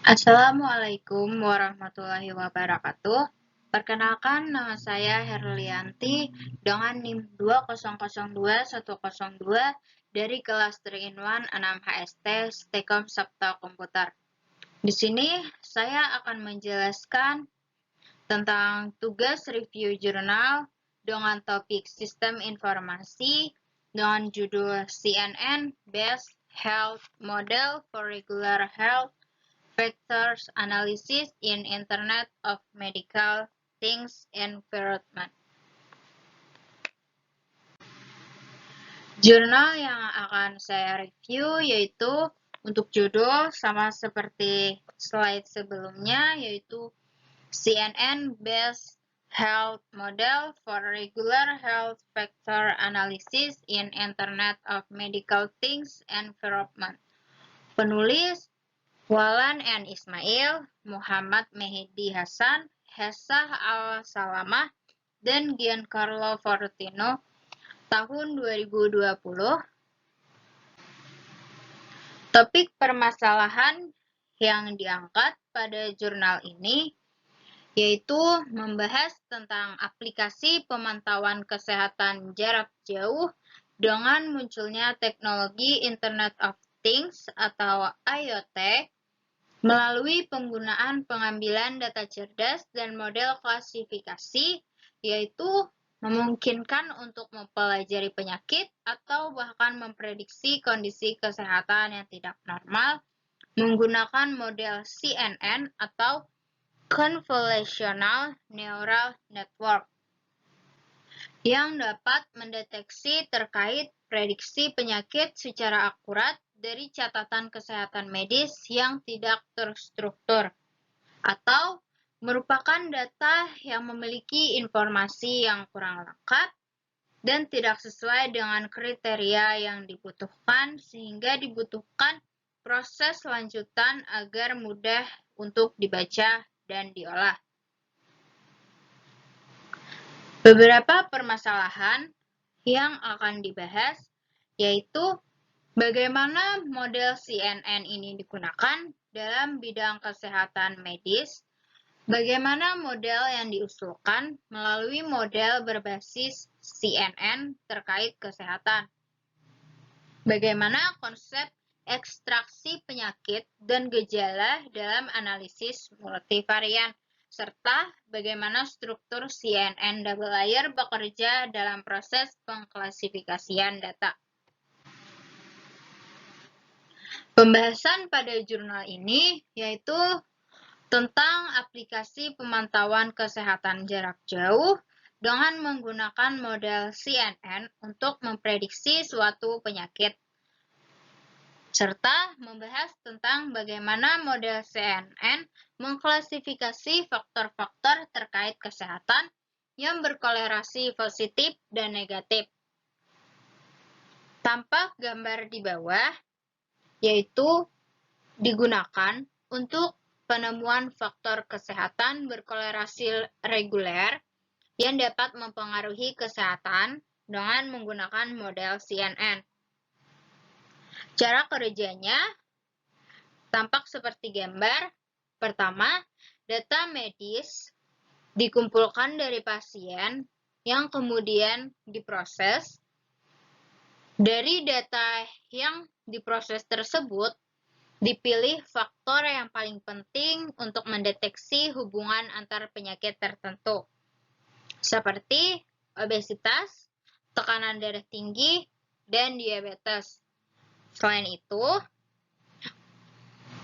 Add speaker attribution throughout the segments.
Speaker 1: Assalamualaikum warahmatullahi wabarakatuh. Perkenalkan, nama saya Herlianti dengan NIM 2002102 dari kelas 3-in-1 6 HST Stekom Sabta Komputer. Di sini saya akan menjelaskan tentang tugas review jurnal dengan topik sistem informasi dengan judul CNN Based Health Model for Regular Health Factors Analysis in Internet of Medical Things Environment. Jurnal yang akan saya review yaitu untuk judul sama seperti slide sebelumnya, yaitu CNN Based Health Model for Regular Health Factor Analysis in Internet of Medical Things Environment. Penulis Walan N. Ismail, Muhammad Mehdi Hasan, Hesah Al-Salamah, dan Giancarlo Fortino tahun 2020. Topik permasalahan yang diangkat pada jurnal ini yaitu membahas tentang aplikasi pemantauan kesehatan jarak jauh dengan munculnya teknologi Internet of Things atau IoT melalui penggunaan pengambilan data cerdas dan model klasifikasi, yaitu memungkinkan untuk mempelajari penyakit atau bahkan memprediksi kondisi kesehatan yang tidak normal menggunakan model CNN atau Convolutional Neural Network yang dapat mendeteksi terkait prediksi penyakit secara akurat dari catatan kesehatan medis yang tidak terstruktur atau merupakan data yang memiliki informasi yang kurang lengkap dan tidak sesuai dengan kriteria yang dibutuhkan sehingga dibutuhkan proses lanjutan agar mudah untuk dibaca dan diolah. Beberapa permasalahan yang akan dibahas yaitu bagaimana model CNN ini digunakan dalam bidang kesehatan medis, bagaimana model yang diusulkan melalui model berbasis CNN terkait kesehatan, bagaimana konsep ekstraksi penyakit dan gejala dalam analisis multivarian, serta bagaimana struktur CNN double layer bekerja dalam proses pengklasifikasian data. Pembahasan pada jurnal ini yaitu tentang aplikasi pemantauan kesehatan jarak jauh dengan menggunakan model CNN untuk memprediksi suatu penyakit, serta membahas tentang bagaimana model CNN mengklasifikasi faktor-faktor terkait kesehatan yang berkolerasi positif dan negatif. Tampak gambar di bawah yaitu digunakan untuk penemuan faktor kesehatan berkolerasi reguler yang dapat mempengaruhi kesehatan dengan menggunakan model CNN. Cara kerjanya tampak seperti gambar. Pertama, data medis dikumpulkan dari pasien yang kemudian diproses. Dari data yang diproses tersebut, dipilih faktor yang paling penting untuk mendeteksi hubungan antar penyakit tertentu, seperti obesitas, tekanan darah tinggi, dan diabetes. Selain itu,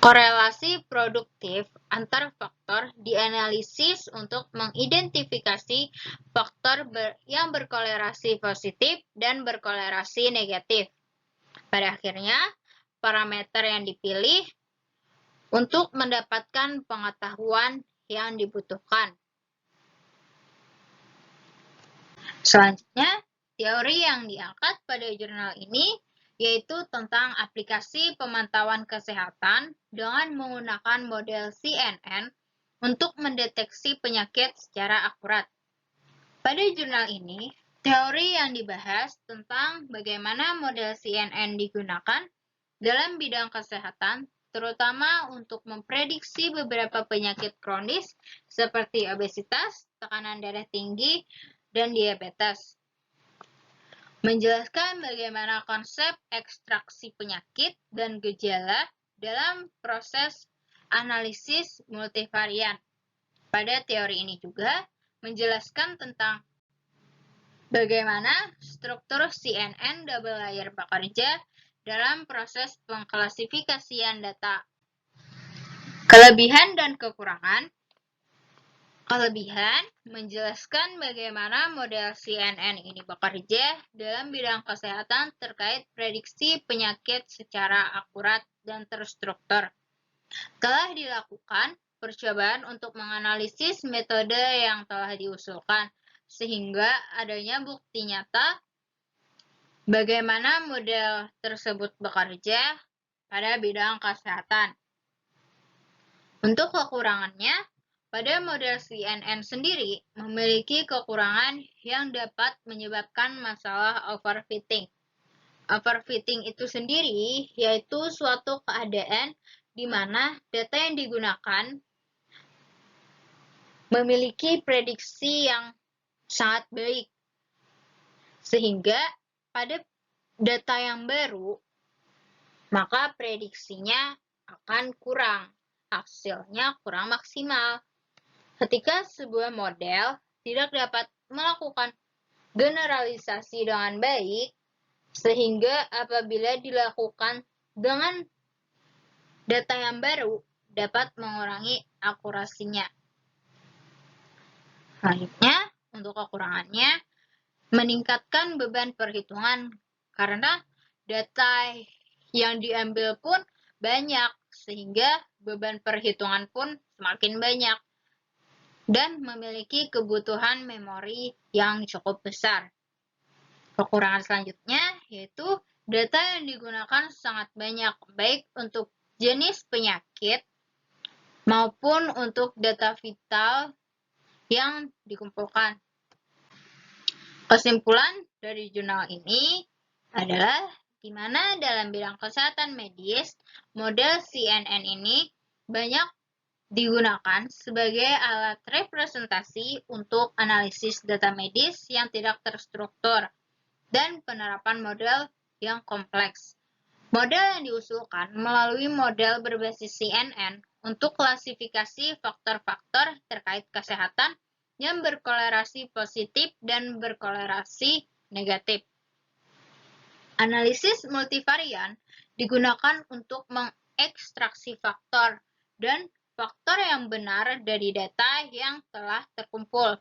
Speaker 1: korelasi produktif antar faktor dianalisis untuk mengidentifikasi faktor yang berkolerasi positif dan berkolerasi negatif. Pada akhirnya, parameter yang dipilih untuk mendapatkan pengetahuan yang dibutuhkan. Selanjutnya, teori yang diangkat pada jurnal ini yaitu tentang aplikasi pemantauan kesehatan dengan menggunakan model CNN untuk mendeteksi penyakit secara akurat. Pada jurnal ini, teori yang dibahas tentang bagaimana model CNN digunakan dalam bidang kesehatan terutama untuk memprediksi beberapa penyakit kronis seperti obesitas, tekanan darah tinggi, dan diabetes. Menjelaskan bagaimana konsep ekstraksi penyakit dan gejala dalam proses analisis multivarian. Pada teori ini juga menjelaskan tentang bagaimana struktur CNN double layer bekerja dalam proses pengklasifikasian data. Kelebihan dan kekurangan. Kelebihan menjelaskan bagaimana model CNN ini bekerja dalam bidang kesehatan terkait prediksi penyakit secara akurat dan terstruktur. Telah dilakukan percobaan untuk menganalisis metode yang telah diusulkan, sehingga adanya bukti nyata bagaimana model tersebut bekerja pada bidang kesehatan. Untuk kekurangannya, pada model CNN sendiri memiliki kekurangan yang dapat menyebabkan masalah overfitting. Overfitting itu sendiri yaitu suatu keadaan di mana data yang digunakan memiliki prediksi yang sangat baik, sehingga pada data yang baru, maka prediksinya akan kurang, hasilnya kurang maksimal. Ketika sebuah model tidak dapat melakukan generalisasi dengan baik, sehingga apabila dilakukan dengan data yang baru dapat mengurangi akurasinya. Selanjutnya, untuk kekurangannya, meningkatkan beban perhitungan karena data yang diambil pun banyak, sehingga beban perhitungan pun semakin banyak dan memiliki kebutuhan memori yang cukup besar. Kekurangan selanjutnya yaitu data yang digunakan sangat banyak, baik untuk jenis penyakit maupun untuk data vital yang dikumpulkan. Kesimpulan dari jurnal ini adalah di mana dalam bidang kesehatan medis, model CNN ini banyak digunakan sebagai alat representasi untuk analisis data medis yang tidak terstruktur dan penerapan model yang kompleks. Model yang diusulkan melalui model berbasis CNN untuk klasifikasi faktor-faktor terkait kesehatan yang berkolerasi positif dan berkolerasi negatif. Analisis multivarian digunakan untuk mengekstraksi faktor dan faktor yang benar dari data yang telah terkumpul.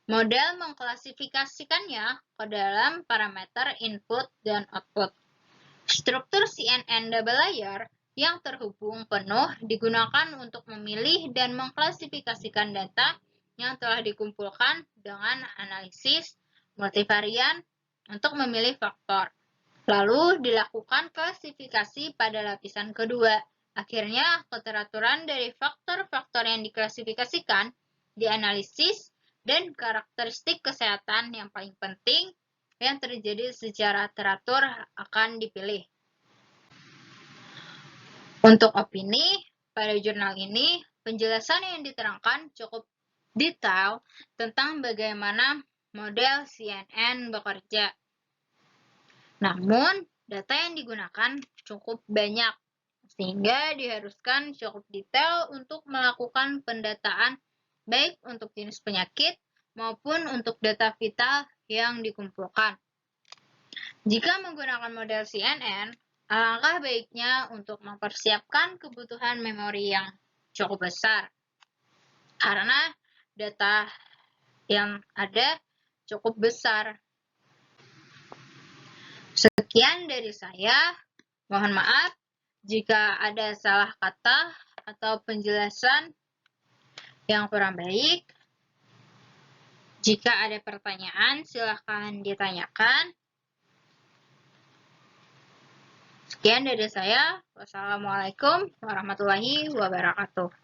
Speaker 1: Model mengklasifikasikannya ke dalam parameter input dan output. Struktur CNN double layer yang terhubung penuh digunakan untuk memilih dan mengklasifikasikan data yang telah dikumpulkan dengan analisis multivarian untuk memilih faktor. Lalu dilakukan klasifikasi pada lapisan kedua. Akhirnya, keteraturan dari faktor-faktor yang diklasifikasikan, dianalisis, dan karakteristik kesehatan yang paling penting yang terjadi secara teratur akan dipilih. Untuk opini, pada jurnal ini, penjelasan yang diterangkan cukup detail tentang bagaimana model CNN bekerja. Namun, data yang digunakan cukup banyak, sehingga diharuskan cukup detail untuk melakukan pendataan baik untuk jenis penyakit maupun untuk data vital yang dikumpulkan. Jika menggunakan model CNN, alangkah baiknya untuk mempersiapkan kebutuhan memori yang cukup besar, karena data yang ada cukup besar. Sekian dari saya, mohon maaf jika ada salah kata atau penjelasan yang kurang baik. Jika ada pertanyaan, silakan ditanyakan. Sekian dari saya. Wassalamualaikum warahmatullahi wabarakatuh.